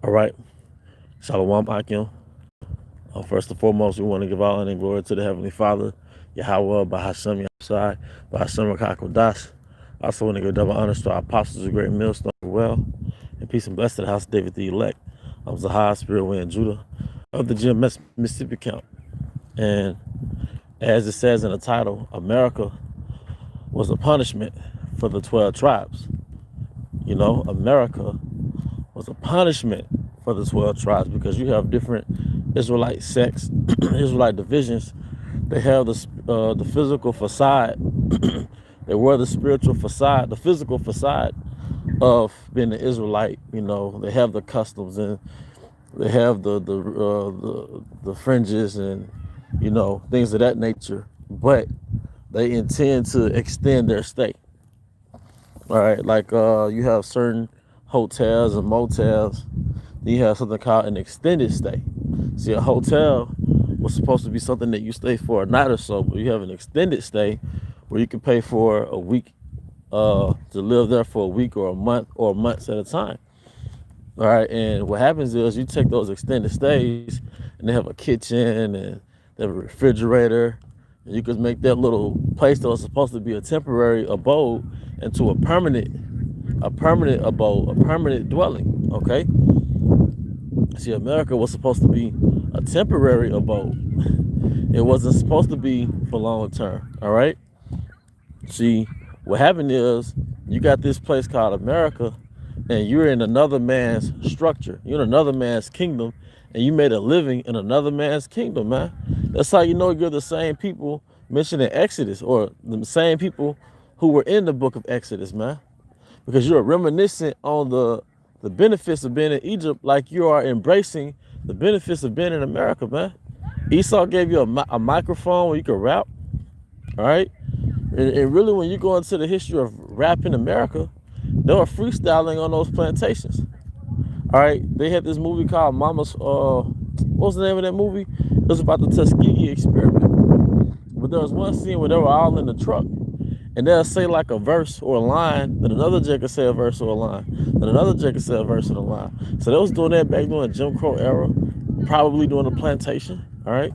All right. Shalom Akim. First and foremost, we want to give all honor and glory to the Heavenly Father, Yahweh, Bahashem Yahshai, Bahashem Rakakodash. Also want to give double honors to our apostles, a great millstone as well. And peace and blessing to the house of David the elect. I'm Zahar, Spirit Way in Judah, of the GMS Mississippi camp. And as it says in the title, America was a punishment for the 12 tribes. You know, America was a punishment for the 12 tribes because you have different Israelite sects, Israelite divisions. They have the physical facade. They wear the spiritual facade, the physical facade of being an Israelite. You know, they have the customs and they have the fringes and you know things of that nature. But they intend to extend their stay. All right, like you have certain hotels and motels. Then you have something called an extended stay. See, a hotel was supposed to be something that you stay for a night or so, but you have an extended stay where you can pay for a week to live there for a week or a month or months at a time. All right, and what happens is you take those extended stays and they have a kitchen and they have a refrigerator. And you could make that little place that was supposed to be a temporary abode into a permanent abode, a permanent dwelling. Okay. See, America was supposed to be a temporary abode. It wasn't supposed to be for long term. All right. See, what happened is you got this place called America, and you're in another man's structure. You're in another man's kingdom, and you made a living in another man's kingdom, man. That's how you know you're the same people mentioned in Exodus, or the same people who were in the book of Exodus, man. Because you're reminiscent on the benefits of being in Egypt like you are embracing the benefits of being in America, man. Esau gave you a microphone where you could rap, all right? And really, when you go into the history of rap in America, they were freestyling on those plantations. All right, they had this movie called Mama's. What was the name of that movie? It was about the Tuskegee experiment. But there was one scene where they were all in the truck, and they'll say like a verse or a line, then another Jay could say a verse or a line, then another Jay could say a verse or a line. So they was doing that back during the Jim Crow era, probably during the plantation. All right.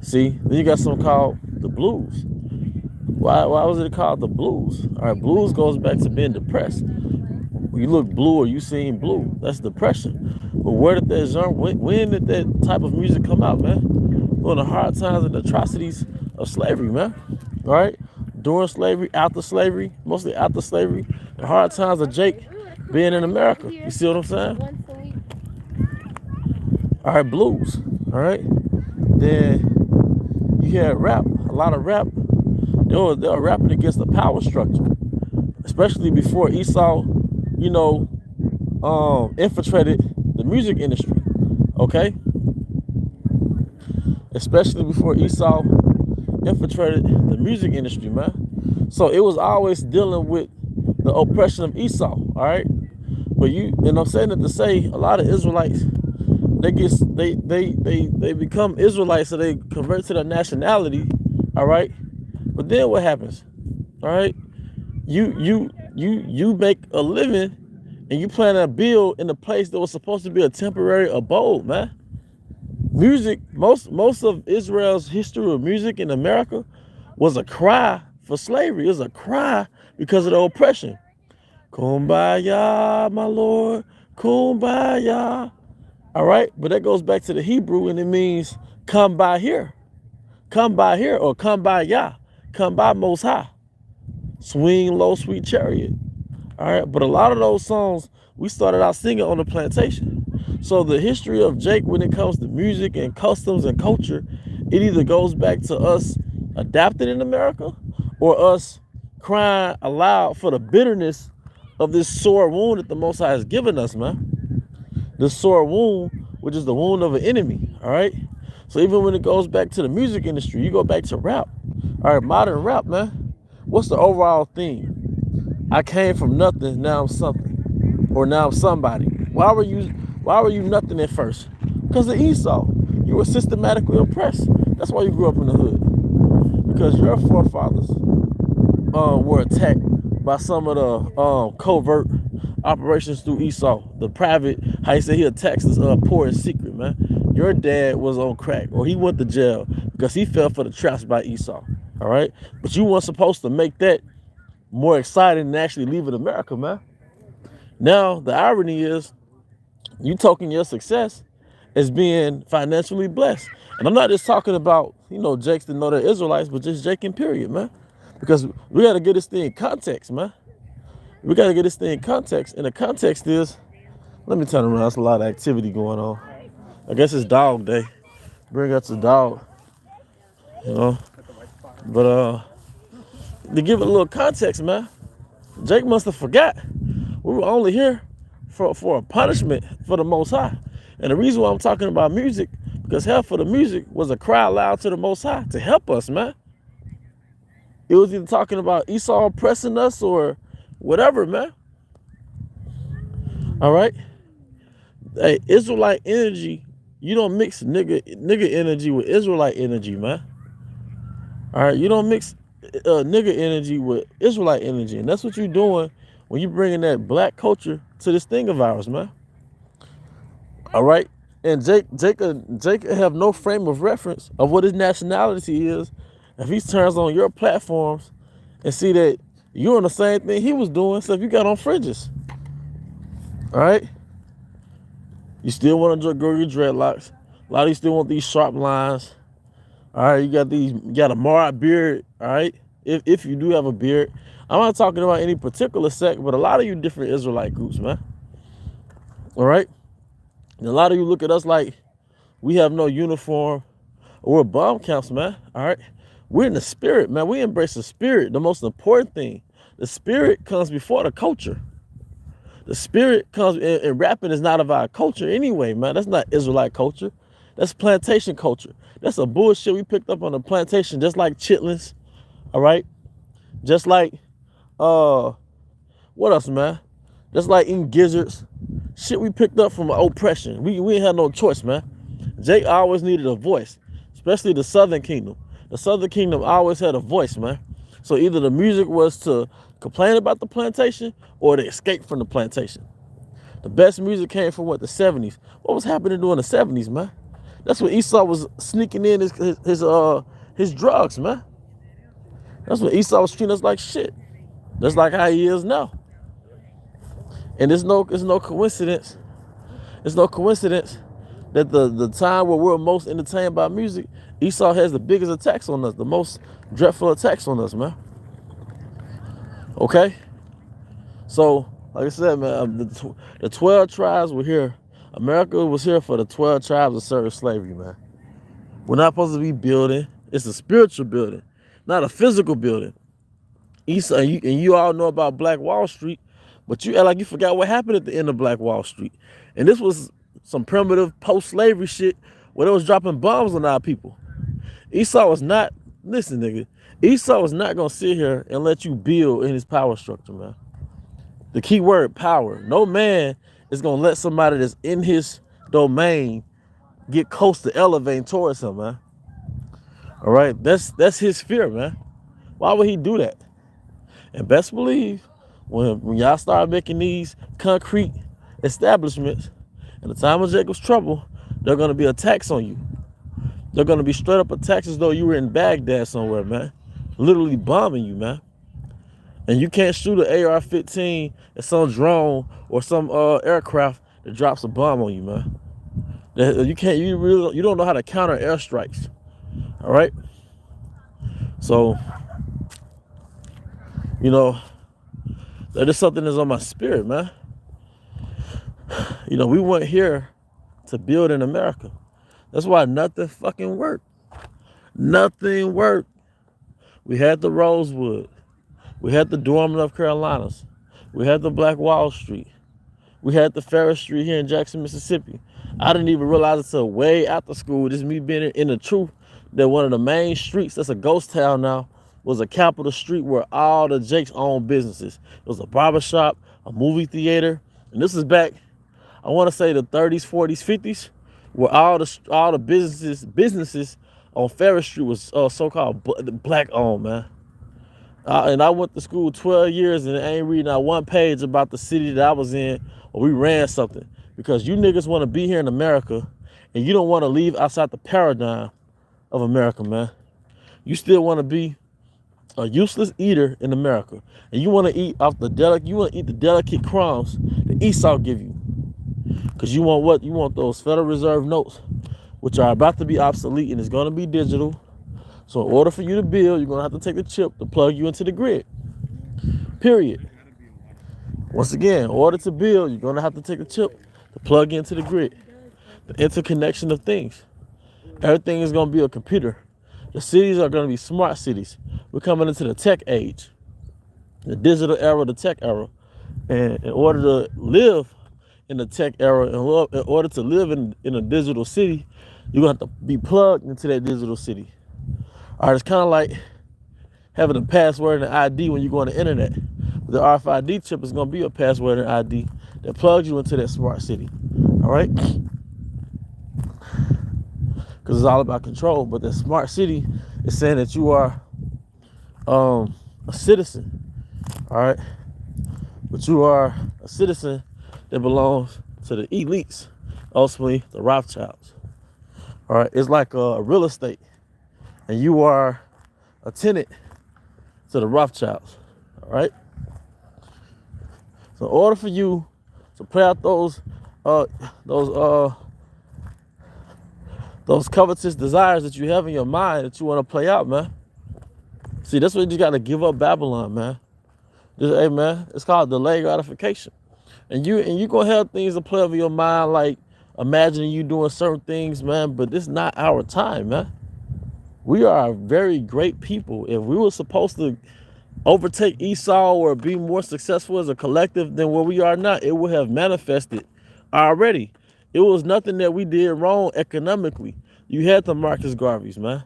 See, then you got something called the blues. Why was it called the blues? All right, blues goes back to being depressed. When you look blue or you seeing blue, that's depression. But where did that genre, when did that type of music come out, man? During the hard times and atrocities of slavery, man. All right? During slavery, after slavery, mostly after slavery, the hard times of Jake being in America. You see what I'm saying? All right, blues. All right? Then you had rap, a lot of rap. They were rapping against the power structure, especially before Esau, you know, infiltrated the music industry. Okay, especially before Esau infiltrated the music industry, man. So it was always dealing with the oppression of Esau. All right, but and I'm saying that to say a lot of Israelites, they become Israelites, so they convert to their nationality. All right. But then what happens? All right, you make a living and you plan to build in a place that was supposed to be a temporary abode, man. Music, most of Israel's history of music in America was a cry for slavery. It was a cry because of the oppression. Kumbaya, my Lord, kumbaya. All right, but that goes back to the Hebrew and it means come by here, or come by Yah. Come by Most High. Swing low, sweet chariot. All right. But a lot of those songs we started out singing on the plantation. So the history of Jake when it comes to music and customs and culture, it either goes back to us adapting in America or us crying aloud for the bitterness of this sore wound that the Most High has given us, man. This sore wound, which is the wound of an enemy. All right. So even when it goes back to the music industry, you go back to rap. All right, modern rap, man. What's the overall theme? I came from nothing, now I'm something, or now I'm somebody. Why were you nothing at first? Because of Esau. You were systematically oppressed. That's why you grew up in the hood. Because your forefathers were attacked by some of the covert operations through Esau. The private, how you say he attacks us poor in secret, man. Your dad was on crack, or he went to jail because he fell for the traps by Esau. All right, but you weren't supposed to make that more exciting than actually leaving America, man. Now the irony is, you talking your success as being financially blessed, and I'm not just talking about Jakes that know they're Israelites, but just Jake in period, man. Because we got to get this thing in context, man. We got to get this thing in context, and the context is, let me turn around. There's a lot of activity going on. I guess it's dog day. Bring up the dog, you know. But to give it a little context, man, Jake must have forgot we were only here for a punishment for the Most High. And the reason why I'm talking about music, because help for the music was a cry loud to the Most High to help us, man. It was either talking about Esau oppressing us or whatever, man. All right. Hey, Israelite energy, you don't mix nigga energy with Israelite energy, man. All right, you don't mix nigga energy with Israelite energy, and that's what you're doing when you bringing that black culture to this thing of ours, man. All right, and Jake have no frame of reference of what his nationality is if he turns on your platforms and see that you're on the same thing he was doing, so if you got on fringes. All right, you still want to grow your dreadlocks. A lot of you still want these sharp lines. All right, you got a marred beard. All right, if you do have a beard. I'm not talking about any particular sect, but a lot of you different Israelite groups, man. All right, and a lot of you look at us like we have no uniform, or we're bomb camps, man. All right, we're in the spirit, man. We embrace the spirit. The most important thing, the spirit comes before the culture. The spirit comes, and rapping is not of our culture anyway, man. That's not Israelite culture. That's plantation culture. That's a bullshit we picked up on the plantation, just like chitlins, all right? Just like, what else, man? Just like eating gizzards. Shit we picked up from oppression. We ain't had no choice, man. Jake always needed a voice, especially the Southern Kingdom. The Southern Kingdom always had a voice, man. So either the music was to complain about the plantation or to escape from the plantation. The best music came from, the 70s. What was happening during the 70s, man? That's when Esau was sneaking in his drugs, man. That's when Esau was treating us like shit. That's like how he is now. And it's no coincidence. It's no coincidence that the time where we're most entertained by music, Esau has the biggest attacks on us, the most dreadful attacks on us, man. Okay? So, like I said, man, the 12 tribes were here. America was here for the 12 tribes to serve slavery, man. We're not supposed to be building. It's a spiritual building, not a physical building. Esau, and you all know about Black Wall Street, but you act like you forgot what happened at the end of Black Wall Street. And this was some primitive post-slavery shit where they was dropping bombs on our people. Esau was not, listen, nigga, Esau was not going to sit here and let you build in his power structure, man. The key word, power. No man is going to let somebody that's in his domain get close to elevating towards him, man. All right? That's his fear, man. Why would he do that? And best believe, when y'all start making these concrete establishments, in the time of Jacob's trouble, there are going to be attacks on you. They're going to be straight up attacks as though you were in Baghdad somewhere, man. Literally bombing you, man. And you can't shoot an AR-15 at some drone or some aircraft that drops a bomb on you, man. You don't know how to counter airstrikes. All right? So, that is something that's on my spirit, man. We weren't here to build in America. That's why nothing fucking worked. Nothing worked. We had the Rosewood. We had the Durham, North Carolinas. We had the Black Wall Street. We had the Ferris Street here in Jackson, Mississippi. I didn't even realize until way after school, just me being in the truth, that one of the main streets, that's a ghost town now, was a capital street where all the Jakes owned businesses. It was a barbershop, a movie theater, and this is back, I want to say the 30s, 40s, 50s, where all the businesses on Ferris Street was so-called black owned, man. And I went to school 12 years and I ain't reading not one page about the city that I was in or we ran something. Because you niggas want to be here in America and you don't want to leave outside the paradigm of America, man. You still want to be a useless eater in America. And you want to eat off the delicate crumbs that Esau give you. Because you want what? You want those Federal Reserve notes, which are about to be obsolete and it's going to be digital. So in order for you to build, you're going to have to take the chip to plug you into the grid. Period. Once again, in order to build, you're going to have to take the chip to plug into the grid. The interconnection of things. Everything is going to be a computer. The cities are going to be smart cities. We're coming into the tech age. The digital era, the tech era. And in order to live in the tech era, in order to live in a digital city, you're going to have to be plugged into that digital city. All right, it's kind of like having a password and an ID when you go on the internet. The RFID chip is going to be a password and ID that plugs you into that smart city. All right? Because it's all about control. But the smart city is saying that you are a citizen. All right? But you are a citizen that belongs to the elites, ultimately the Rothschilds. All right? It's like a real estate. And you are a tenant to the Rothschilds, all right? So in order for you to play out those covetous desires that you have in your mind that you want to play out, man. See, that's why you just got to give up Babylon, man. Hey, man, it's called delayed gratification. And you gonna have things to play over your mind, like imagining you doing certain things, man, but it's not our time, man. We are very great people. If we were supposed to overtake Esau or be more successful as a collective than where we are now, it would have manifested already. It was nothing that we did wrong economically. You had the Marcus Garveys, man.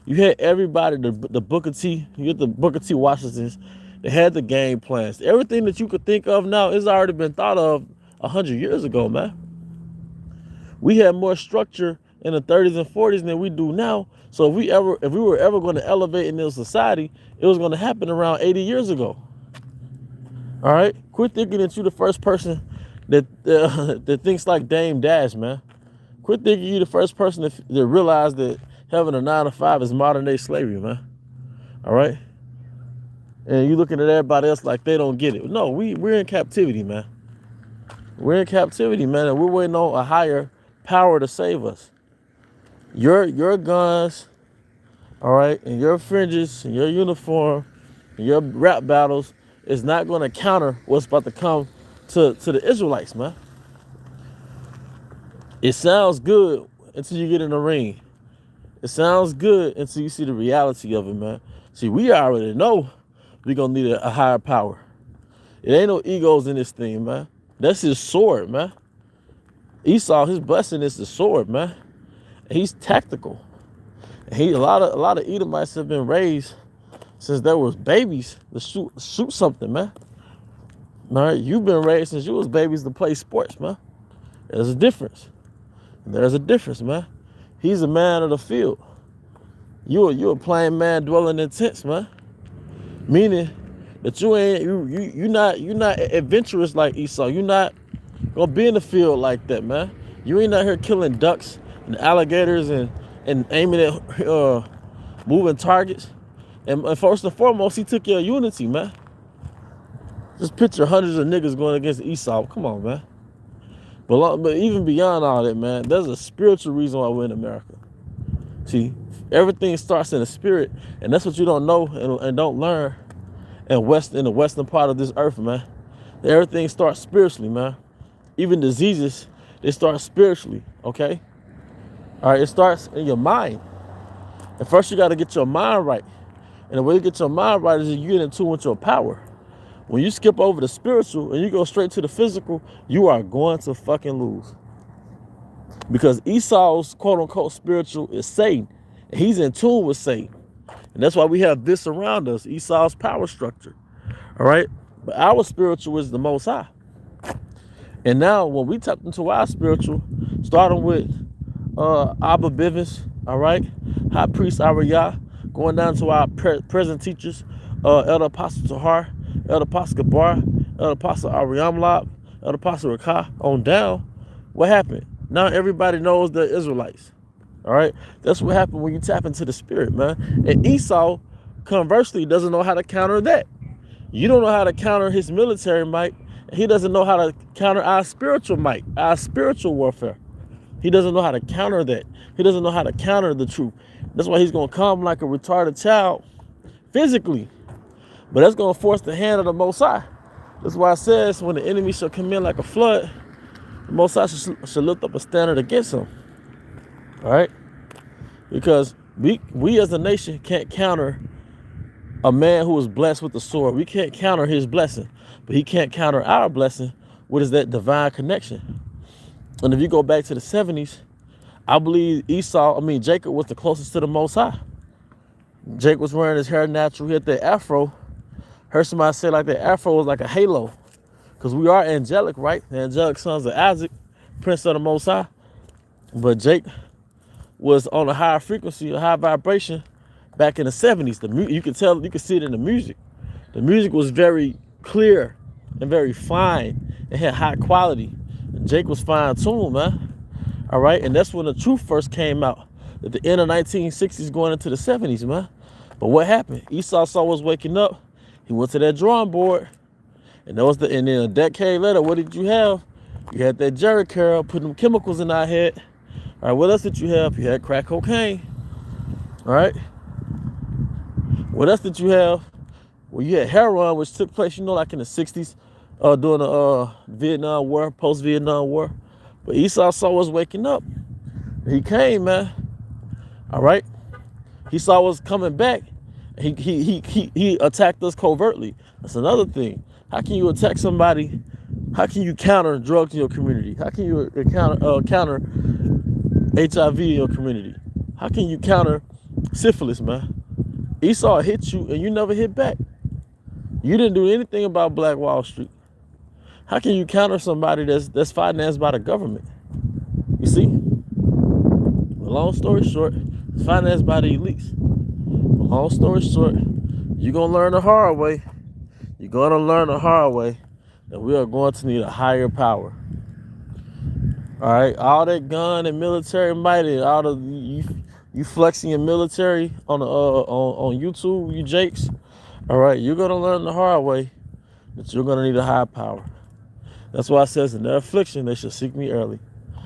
You had everybody, the Booker T, you get the Booker T. Washingtons, they had the game plans. Everything that you could think of now has already been thought of 100 years ago, man. We had more structure in the 30s and 40s than we do now. So if we were ever going to elevate in this society, it was going to happen around 80 years ago. All right? Quit thinking that you're the first person that thinks like Dame Dash, man. Quit thinking you're the first person that realize that having a 9-to-5 is modern day slavery, man. All right? And you looking at everybody else like they don't get it. No, we're in captivity, man. We're in captivity, man, and we're waiting on a higher power to save us. Your guns, all right, and your fringes, and your uniform, and your rap battles is not going to counter what's about to come to the Israelites, man. It sounds good until you get in the ring. It sounds good until you see the reality of it, man. See, we already know we're going to need a higher power. It ain't no egos in this thing, man. That's his sword, man. Esau, his blessing is the sword, man. And he's tactical. And a lot of Edomites have been raised since there was babies to shoot something, man. All right, you've been raised since you was babies to play sports, man. There's a difference. There's a difference, man. He's a man of the field. You're a plain man dwelling in tents, man. Meaning that you're not adventurous like Esau. You're not gonna be in the field like that, man. You ain't out here killing ducks and alligators and aiming at moving targets. And first and foremost, he took your unity, man. Just picture hundreds of niggas going against Esau. Come on, man. But even beyond all that, man, there's a spiritual reason why we're in America. See, everything starts in the spirit, and that's what you don't know and don't learn in the western part of this earth, man. Everything starts spiritually, man. Even diseases, they start spiritually, okay? All right, it starts in your mind. And first you got to get your mind right. And the way you get your mind right is you get in tune with your power. When you skip over the spiritual and you go straight to the physical, you are going to fucking lose. Because Esau's quote-unquote spiritual is Satan. And he's in tune with Satan. And that's why we have this around us, Esau's power structure. All right? But our spiritual is the Most High. And now when we tap into our spiritual, starting with Abba Bivens, all right? High Priest Ariyah, going down to our present teachers, Elder Apostle Tahar, Elder Apostle Gabar, Elder Apostle Ariamlab, Elder Apostle Rakah on down. What happened? Now everybody knows the Israelites. All right? That's what happened when you tap into the spirit, man. And Esau, conversely, doesn't know how to counter that. You don't know how to counter his military might. He doesn't know how to counter our spiritual might, our spiritual warfare. He doesn't know how to counter that. He doesn't know how to counter the truth. That's why he's going to come like a retarded child physically. But that's going to force the hand of the Most High. That's why it says when the enemy shall come in like a flood, the Most High should lift up a standard against him. All right? Because we as a nation can't counter a man who is blessed with the sword. We can't counter his blessing. But he can't counter our blessing. What is that divine connection? And if you go back to the 70s, I believe Jacob was the closest to the Most High. Jacob was wearing his hair natural. He had that afro. Heard somebody say like that afro was like a halo. Because we are angelic, right? The angelic sons of Isaac, prince of the Most High. But Jake was on a higher frequency, a high vibration back in the 70s. You could tell, you could see it in the music. The music was very clear and very fine and had high quality. And Jake was fine tuned, man. All right, and that's when the truth first came out at the end of 1960s going into the 70s, man. But what happened? Esau was waking up. He went to that drawing board, and then a decade later, what did you have? You had that Jerry Curl putting them chemicals in our head. All right, what else did you have? You had crack cocaine. All right. What else did you have? Well, you had heroin, which took place, like in the 60s, during the Vietnam War, post-Vietnam War. But Esau was waking up. He came, man. All right. Esau was coming back. He attacked us covertly. That's another thing. How can you attack somebody? How can you counter drugs in your community? How can you counter HIV in your community? How can you counter syphilis, man? Esau hit you and you never hit back. You didn't do anything about Black Wall Street. How can you counter somebody that's financed by the government? You see? Long story short, it's financed by the elites. Long story short, you're going to learn the hard way. You're going to learn the hard way that we are going to need a higher power. All right? All that gun and military might, and all the you flexing your military on YouTube, you jakes. All right? You're going to learn the hard way that you're going to need a higher power. That's why it says in their affliction, they should seek me early.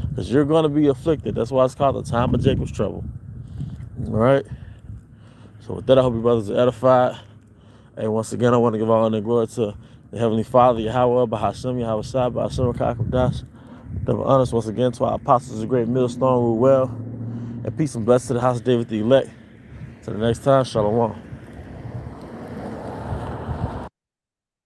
Because you're going to be afflicted. That's why it's called the time of Jacob's trouble. All right? So with that, I hope you brothers are edified. Hey, once again, I want to give all honor and glory to the Heavenly Father, Yahweh, Bahashem, Yahweh Shai, Bahashem, Kakodash. Double honors once again to our apostles, the great millstone, rule well. And peace and blessings to the house of David the elect. Till the next time, Shalom.